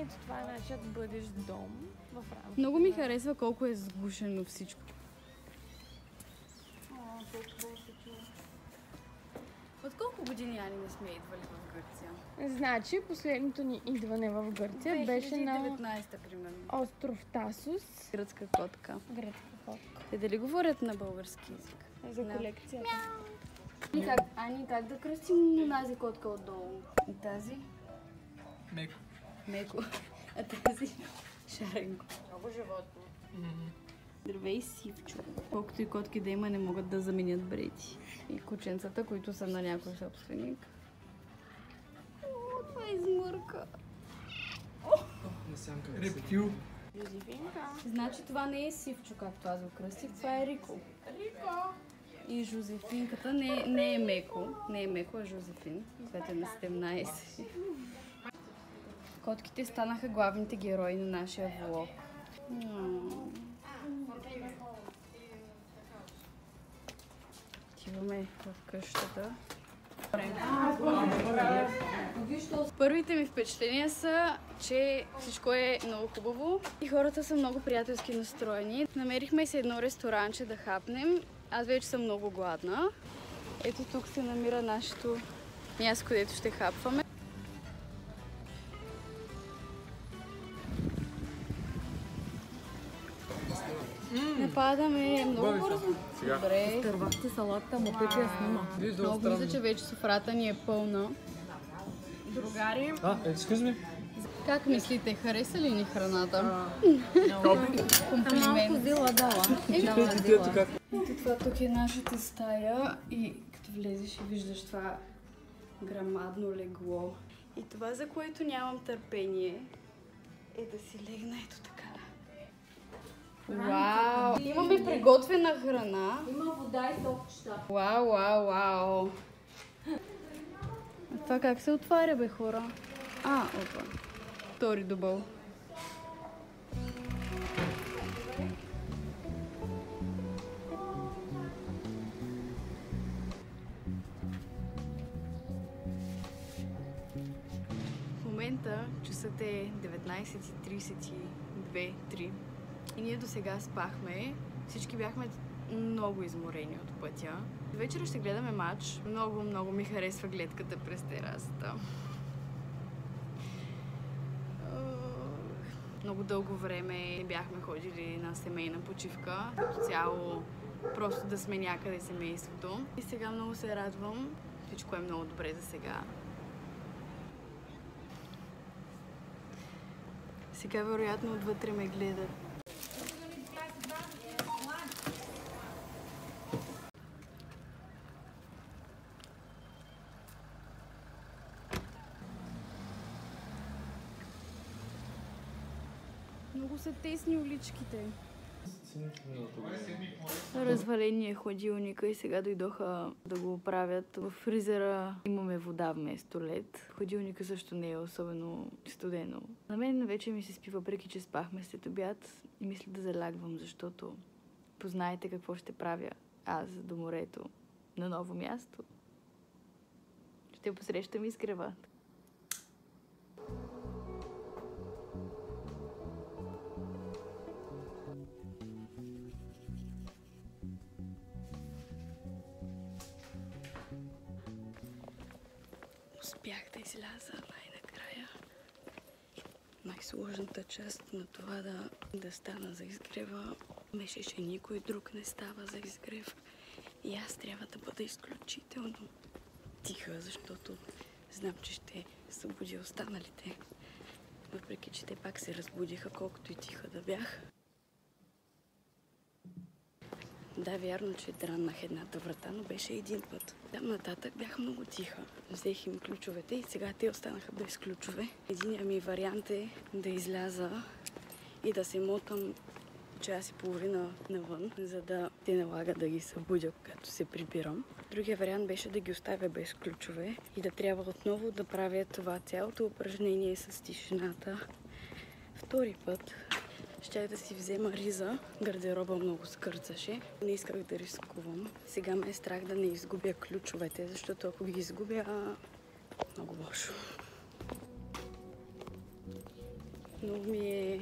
Ето това е нашият бъдещ дом в рамките. Много ми харесва колко е сгушено всичко. От колко години Ани не сме идвали в Гърция? Значи, последното ни идване в Гърция беше на 2019 примерно. остров Тасос. Гръцка котка. Гръцка котка. Те дали говорят на български език? За колекцията. Ани, как да кръстим онази котка отдолу? Тази? Меко. Меко. А тази? Шаренко. Много животно. Здравей, Сивчо. Колкото и котки да има, не могат да заменят Брети. И кученцата, които са на някой собственик. О, това е измърка. Рептил. Жозефинка. Значи това не е Сивчо, както аз го кръстих, това е Рико. Рико! И Жозефинката не е Меко. Не е Меко, а Жозефин, която е на 17. Котките станаха главните герои на нашия влог. Отиваме в къщата. Първите ми впечатления са, че всичко е много хубаво и хората са много приятелски настроени. Намерихме се едно ресторанче да хапнем. Аз вече съм много гладна. Ето тук се намира нашето място, където ще хапваме. Нападаме много бързо. Добре. Изтървахте салата, но Пепи я снима. Много мисля, че вече софрата ни е пълна. Другари, Excuse me? как мислите, хареса ли ни храната? Комплимент. Дила дала. Ето това тук е нашата стая и като влезеш и виждаш това грамадно легло. И това, за което нямам търпение, е да си легна ето така. Вау! Имаме приготвена храна. Има вода и топчета. Вау, вау, вау! А това как се отваря, бе, хора? Опа. Втори дубъл. В момента часът е 19:32-3 и ние до сега спахме. Всички бяхме много изморени от пътя. Вечера ще гледаме матч. Много ми харесва гледката през терасата. Много дълго време бяхме ходили на семейна почивка. Като цяло просто да сме някъде семейството. И сега много се радвам. Всичко е много добре за сега. Сега вероятно отвътре ме гледат. Много са тесни уличките. Развалени е хладилника и сега дойдоха да го оправят. В фризера имаме вода вместо лед. Хладилника също не е особено студено. На мен вече ми се спи, въпреки че спахме след обяд и мисля да залягвам, защото познаете какво ще правя аз до морето на ново място. Ще посрещам изгрева. Успях да изляза най-накрая. Най-сложната част на това да стана за изгрева беше, че никой друг не става за изгрев. И аз трябва да бъда изключително тиха, защото знам, че ще събуди останалите. Въпреки че те пак се разбудиха, колкото и тиха да бях. Да, вярно, че драннах едната врата, но беше един път. Там нататък бях много тиха. Взех им ключовете и сега те останаха без ключове. Единият ми вариант е да изляза и да се мотам час и половина навън, за да те налага да ги събудя, когато се прибирам. Другия вариант беше да ги оставя без ключове и да трябва отново да правя това цялото упражнение с тишината. Втори път щях да си взема риза. Гардероба много скърцаше. Не исках да рискувам. Сега ме е страх да не изгубя ключовете, защото ако ги изгубя, много лошо. Много ми е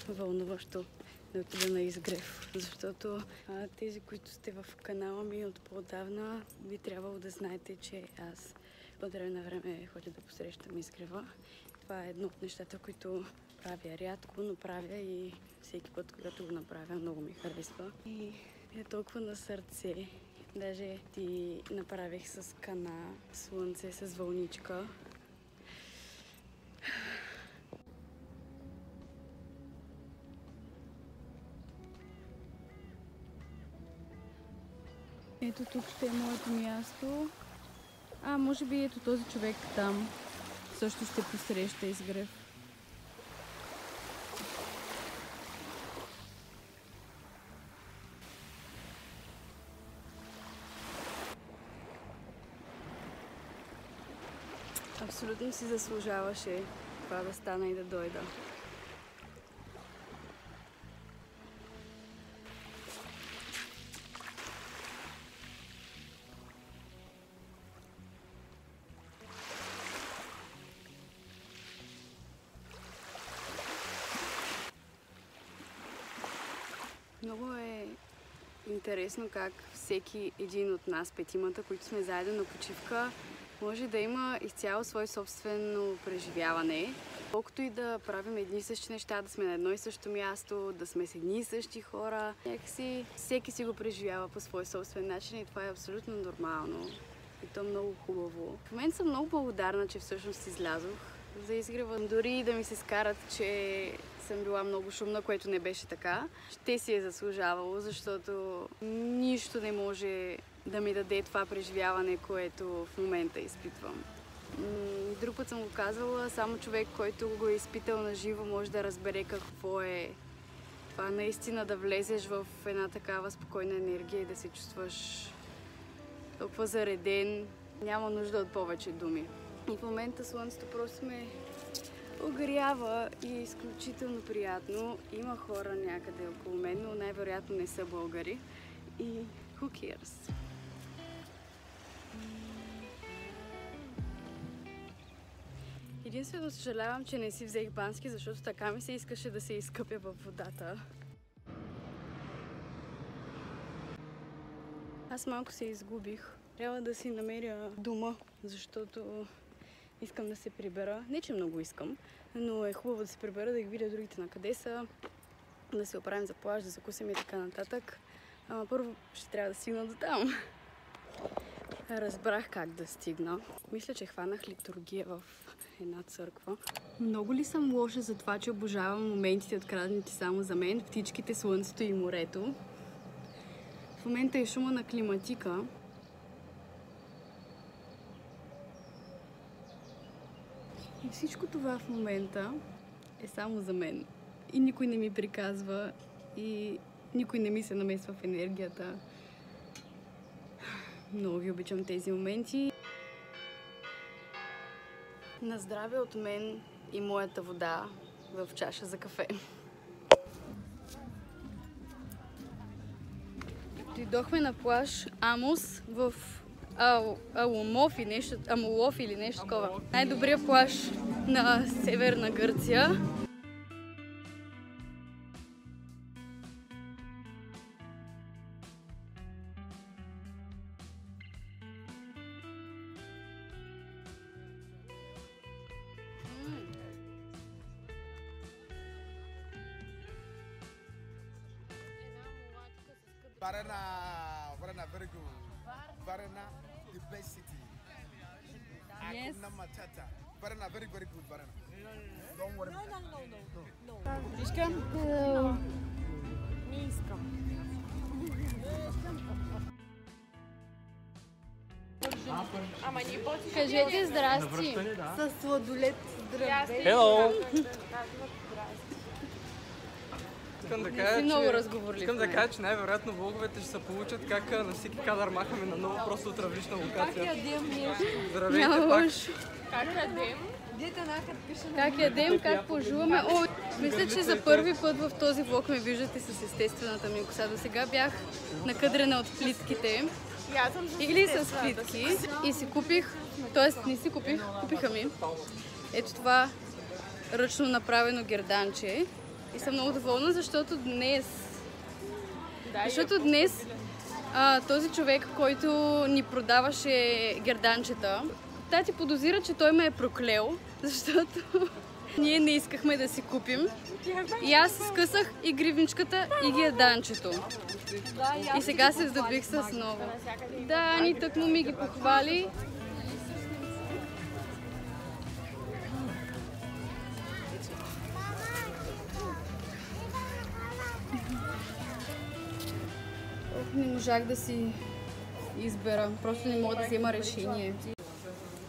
вълнуващо да отида на изгрев, защото тези, които сте в канала ми от по-отдавна, би трябвало да знаете, че аз от време на време ходя да посрещам изгрева. Това е едно от нещата, които правя рядко, но правя и всеки път, когато го направя, много ми харесва. И е толкова на сърце. Даже ти направих с кана, слънце, с вълничка. Ето тук ще е моето място. Може би ето този човек там също ще посреща изгрев. Абсолютно си заслужаваше това да стана и да дойда. Много е интересно как всеки един от нас, петимата, които сме заедно на почивка, може да има изцяло свое собствено преживяване. Колкото и да правим едни и същи неща, да сме на едно и също място, да сме с едни и същи хора, някакси всеки си го преживява по свой собствен начин и това е абсолютно нормално. И то много хубаво. В момента съм много благодарна, че всъщност излязох за изгрева. Дори да ми се скарат, че съм била много шумна, което не беше така, ще си е заслужавало, защото нищо не може да ми даде това преживяване, което в момента изпитвам. Друг път съм го казвала, само човек, който го е изпитал на живо, може да разбере какво е това наистина да влезеш в една такава спокойна енергия и да се чувстваш толкова зареден. Няма нужда от повече думи. И в момента слънцето просто ме огрява и е изключително приятно. Има хора някъде около мен, но най-вероятно не са българи. И who cares? Единствено съжалявам, че не си взех бански, защото така ми се искаше да се изкъпя във водата. Аз малко се изгубих. Трябва да си намеря дома, защото искам да се прибера. Не, че много искам, но е хубаво да се прибера, да ги видя другите на къде са, да се оправим за плаж, да закусим и така нататък. Ама първо ще трябва да стигна до там. Разбрах как да стигна. Мисля, че хванах литургия в една църква. Много ли съм лоша за това, че обожавам моментите откраднати само за мен, птичките, слънцето и морето? В момента е шума на климатика. И всичко това в момента е само за мен. И никой не ми приказва, и никой не ми се намесва в енергията. Много ви обичам тези моменти. На здраве от мен и моята вода в чаша за кафе. Дойдохме на плаж Амос в Амолов или нещо такова. Най-добрият плаж на Северна Гърция. Varna, very good. Varna, the best city. Yes. Hakuna Matata. Varna, very good, Varna. Don't worry. No. Искам. Не искам. Ама ни по-ти. Кажете здрасти. Със сладолет. Здравей. Hello! Искам да кажа, че най-вероятно влоговете ще се получат как на всеки кадър махаме на ново, просто от различна локация. Как ядем нещо? Здравейте пак! Как ядем? Дете нахът пише на... Как ядем, как пожуваме. Мисля, че за първи път в този влог ме виждате с естествената ми коса. До сега бях накъдрена от плитките. Или с плитки. И си купих, т.е. не си купих, купиха ми. Ето това ръчно направено герданче. И съм много доволна, защото днес този човек, който ни продаваше герданчета, ти подозира, че той ме е проклел, защото ние не искахме да си купим. И аз скъсах и гривничката, и герданчето. И сега се здобих с ново. Да, Ани тъкмо ми ги похвали. Не можах да си избера. Просто не мога да взема решение.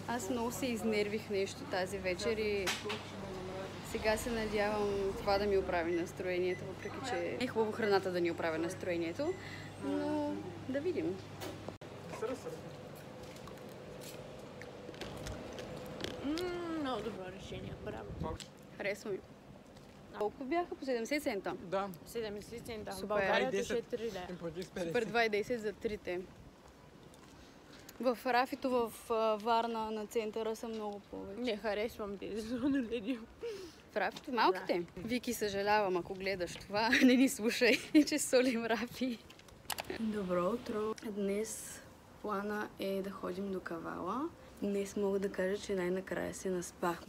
Аз много се изнервих нещо тази вечер и сега се надявам това да ми оправи настроението, въпреки че е хубаво храната да ни оправи настроението, но да видим. Много добро решение, браво. Харесва ми. Колко бяха? По 70 цента? Да. 70 цента. В Супер. България 10. ще 3 лева. Им платих с 50. Супер 2,10 за трите. В Рафито в Варна на центъра са много повече. Не харесвам тези слоноледи. В Рафито малките? Вики, съжалявам, ако гледаш това, не ни слушай, че солим Рафи. Добро утро! Днес плана е да ходим до Кавала. Днес мога да кажа, че най-накрая се наспах.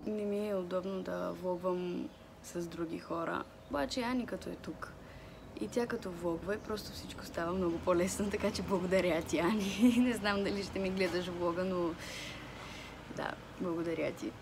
Не ми е удобно да влогвам с други хора. Обаче Ани като е тук и тя като влогва и просто всичко става много по-лесно, така че благодаря ти, Ани. Не знам дали ще ми гледаш влога, но да, благодаря ти.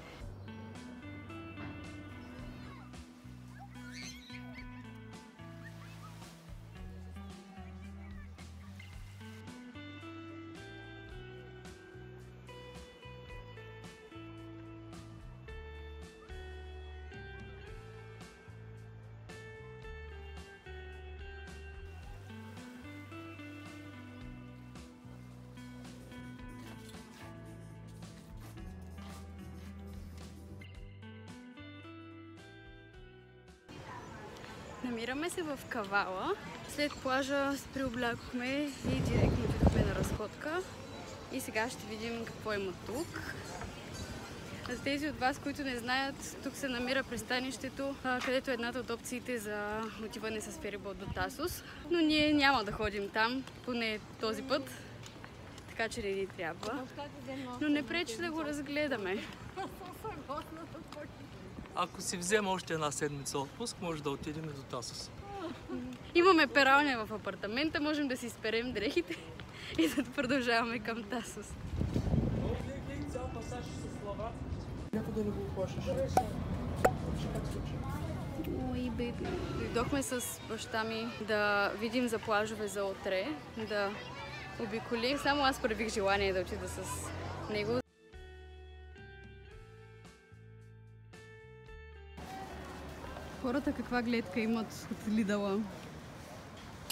Намираме се в Кавала. След плажа се приоблякохме и директно отидохме на разходка. И сега ще видим какво има тук. За тези от вас, които не знаят, тук се намира пристанището, където е едната от опциите за отиване с ферибот до Тасос. Но ние няма да ходим там, поне този път. Така че не ни трябва. Но не пречи да го разгледаме. Ако си взема още една седмица отпуск, може да отидем до Тасос. Имаме пералня в апартамента, можем да си изперем дрехите и да продължаваме към Тасос. Ой, беби. Дойдохме с баща ми да видим за плажове за утре, да обиколим. Само аз проявих желание да отида с него. Хората каква гледка имат от Лидала?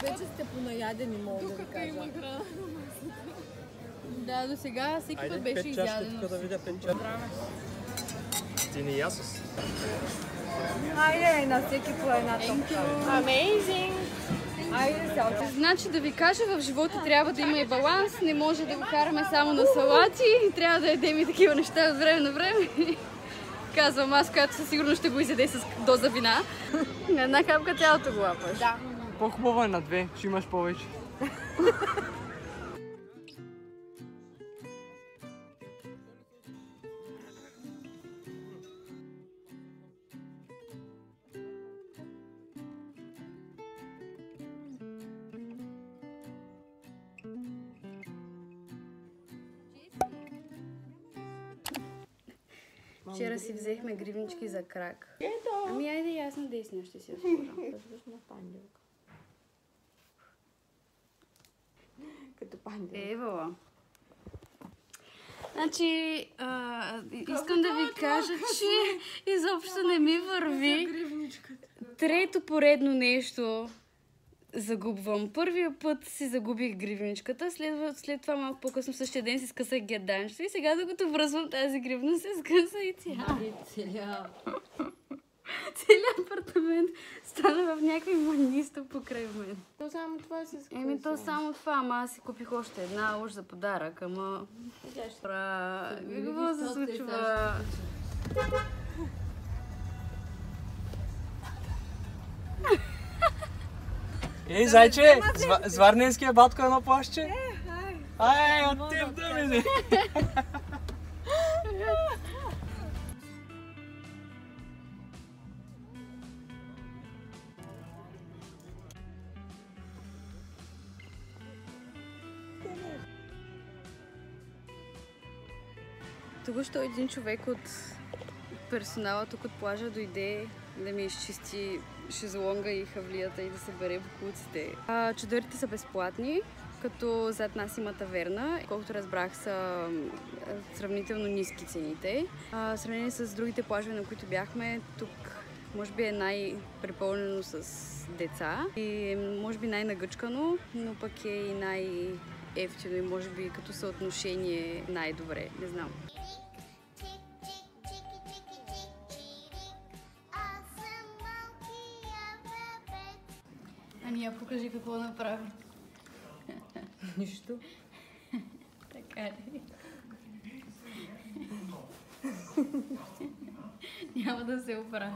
Вече сте понаядени, мога да ви кажа. Да, до сега всеки път беше изядено. да видя 5 чаши. Ти не ясос. Айде, на всеки по една топка. Amazing! Айде, селче. Значи да ви кажа, в живота трябва да има и баланс, не може да го караме само на салати, трябва да ядем и такива неща от време на време. Казвам аз, която със сигурност ще го изяде с доза вина. На една капка цялото го лапаш. Да. По-хубаво е на 2, ще имаш повече. Вчера си взехме гривнички за крак. Ами айде и аз на десния ще си я сложа. Като пандел. Ева. Значи, искам да ви кажа, че изобщо не ми върви. Трето поредно нещо загубвам. Първия път си загубих гривничката, след това малко по-късно същия ден си скъсах герданчето и сега докато връзвам тази гривна се скъса и тя. Целият апартамент стана в някакви манисто покрай мен. То само това се скъса. Еми то само това, ама аз си купих още една уж за подарък, ама... Какво се случва? Ей, зайче, с варненския батко едно плащче? Ай, от теб да мине! Току-що един човек от персонала тук от плажа дойде да ми изчисти шезлонга и хавлията и да събере боклуците. Чадърите са безплатни, като зад нас има таверна. Колкото разбрах, са сравнително ниски цените. В сравнение с другите плажове, на които бяхме, тук може би е най-препълнено с деца и може би най-нагъчкано, но пък е и най-ефтино и може би като съотношение най-добре. Не знам. Ания, покажи какво направи. Нищо. Така ли? Няма да се оправи.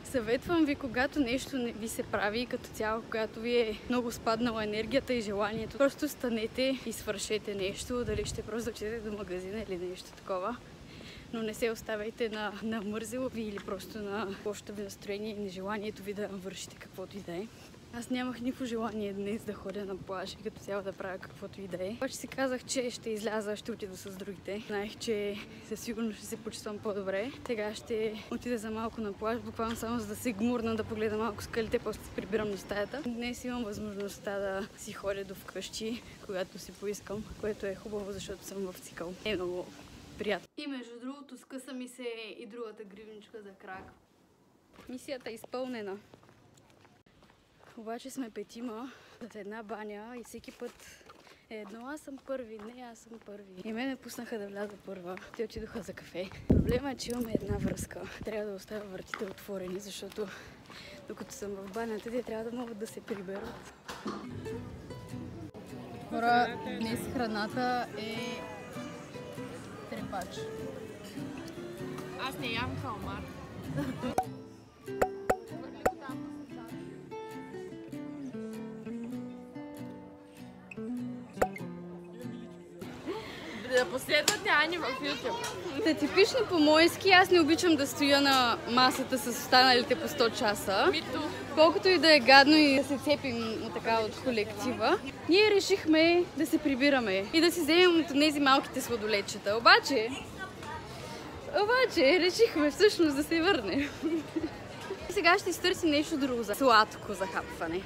Съветвам ви, когато нещо не ви се прави, като цяло, когато ви е много спаднала енергията и желанието, просто станете и свършете нещо, дали ще просто отидете до магазина или нещо такова. Но не се оставяйте на мързело ви или просто на лошото ви настроение и нежеланието ви да вършите каквото и да е. Аз нямах никакво желание днес да ходя на плаж и като цяло да правя каквото и да е. Обаче си казах, че ще изляза, ще отида с другите. Знаех, че със сигурност ще се почувствам по-добре. Сега ще отида за малко на плаж, буквално само за да се гмурна, да погледам малко скалите, после се прибирам на стаята. Днес имам възможността да си ходя до вкъщи, когато си поискам, което е хубаво, защото съм в цикъл. Е много приятно. И между другото, скъса ми се и другата гривничка за крак. Мисията е изпълнена. Обаче сме петима от една баня и всеки път е едно, аз съм първи, не, аз съм първи. И мене пуснаха да вляза първа. Те отидоха за кафе. Проблема е, че имаме една връзка. Трябва да оставя вратите отворени, защото докато съм в банята, те трябва да могат да се приберат. Хора, днес храната е трепач. Аз не ям калмар. Да последвате Ани в YouTube. Та типично по-мойски, аз не обичам да стоя на масата с останалите по 100 часа. Мито. Колкото и да е гадно и да се цепим така от колектива, ние решихме да се прибираме и да си вземем от тези малките сладолечета. Обаче решихме всъщност да се върнем. Сега ще изтърсим нещо друго за сладко за хапване.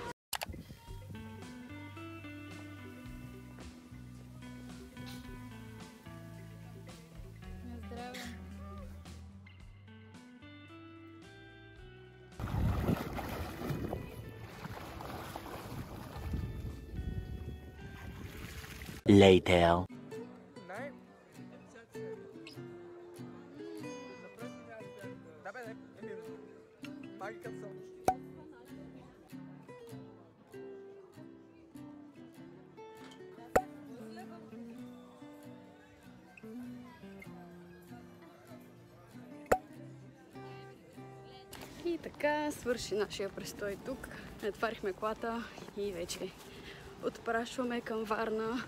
Later. И така свърши нашия престой тук. Натварихме колата и вече отпрашваме към Варна